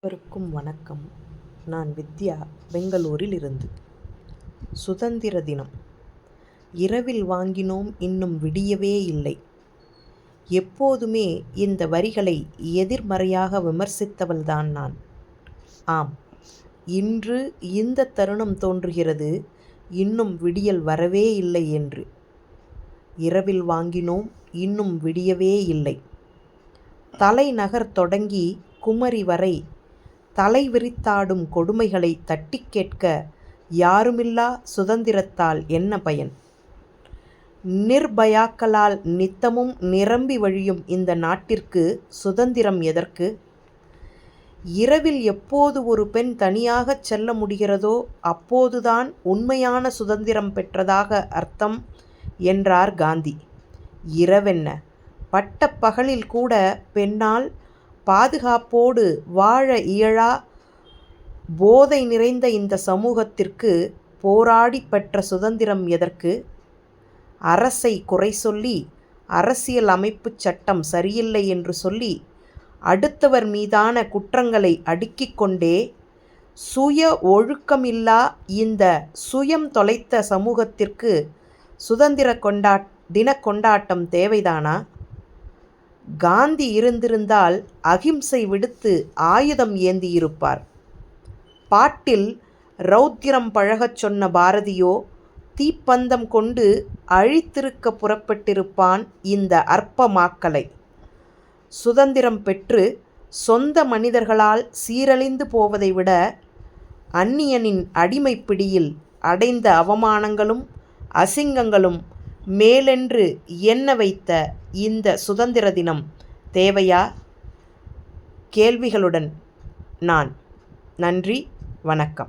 அனைவருக்கும் வணக்கம். நான் வித்யா, பெங்களூரில் இருந்து. சுதந்திர தினம். இரவில் வாங்கினோம், இன்னும் விடியவே இல்லை. எப்போதுமே இந்த வரிகளை எதிர்மறையாக விமர்சித்தவள்தான் நான். ஆம், இன்று இந்த தருணம் தோன்றுகிறது, இன்னும் விடியல் வரவே இல்லை என்று. இரவில் வாங்கினோம், இன்னும் விடியவே இல்லை. தலைநகர் தொடங்கி குமரி வரை தலை விரித்தாடும் கொடுமைகளை தட்டிக் கேட்க யாருமில்லா சுதந்திரத்தால் என்ன பயன்? நிர்பயாக்களால் நித்தமும் நிரம்பி வழியும் இந்த நாட்டிற்கு சுதந்திரம் எதற்கு? இரவில் எப்போது ஒரு பெண் தனியாகச் செல்ல முடிகிறதோ அப்போதுதான் உண்மையான சுதந்திரம் பெற்றதாக அர்த்தம் என்றார் காந்தி. இரவென்ன, பட்ட பகலில் கூட பெண்ணால் பாதுகாப்போடு வாழ இயலா போதை நிறைந்த இந்த சமூகத்திற்கு போராடி பெற்ற சுதந்திரம் எதற்கு? அரசை குறை சொல்லி, அரசியல் அமைப்புச் சட்டம் சரியில்லை என்று சொல்லி, அடுத்தவர் மீதான குற்றங்களை அடுக்கிக் கொண்டே சுய ஒழுக்கமில்லா இந்த சுயம் தொலைத்த சமூகத்திற்கு சுதந்திர தின கொண்டாட்டம் தேவைதானா? காந்தி இருந்திருந்தால் அகிம்சை விடுத்து ஆயுதம் ஏந்தியிருப்பார். பாட்டில் ரௌத்திரம் பழகச் சொன்ன பாரதியோ தீப்பந்தம் கொண்டு அழித்திருக்க புறப்பட்டிருப்பான் இந்த அற்ப மாக்களை. சுதந்திரம் பெற்று சொந்த மனிதர்களால் சீரழிந்து போவதை விட அந்நியனின் அடிமைப் பிடியில் அடைந்த அவமானங்களும் அசிங்கங்களும் மேலென்று எண்ண வைத்த இந்த சுதந்திர தினம் தேவையா? கேள்விகளுடன் நான். நன்றி, வணக்கம்.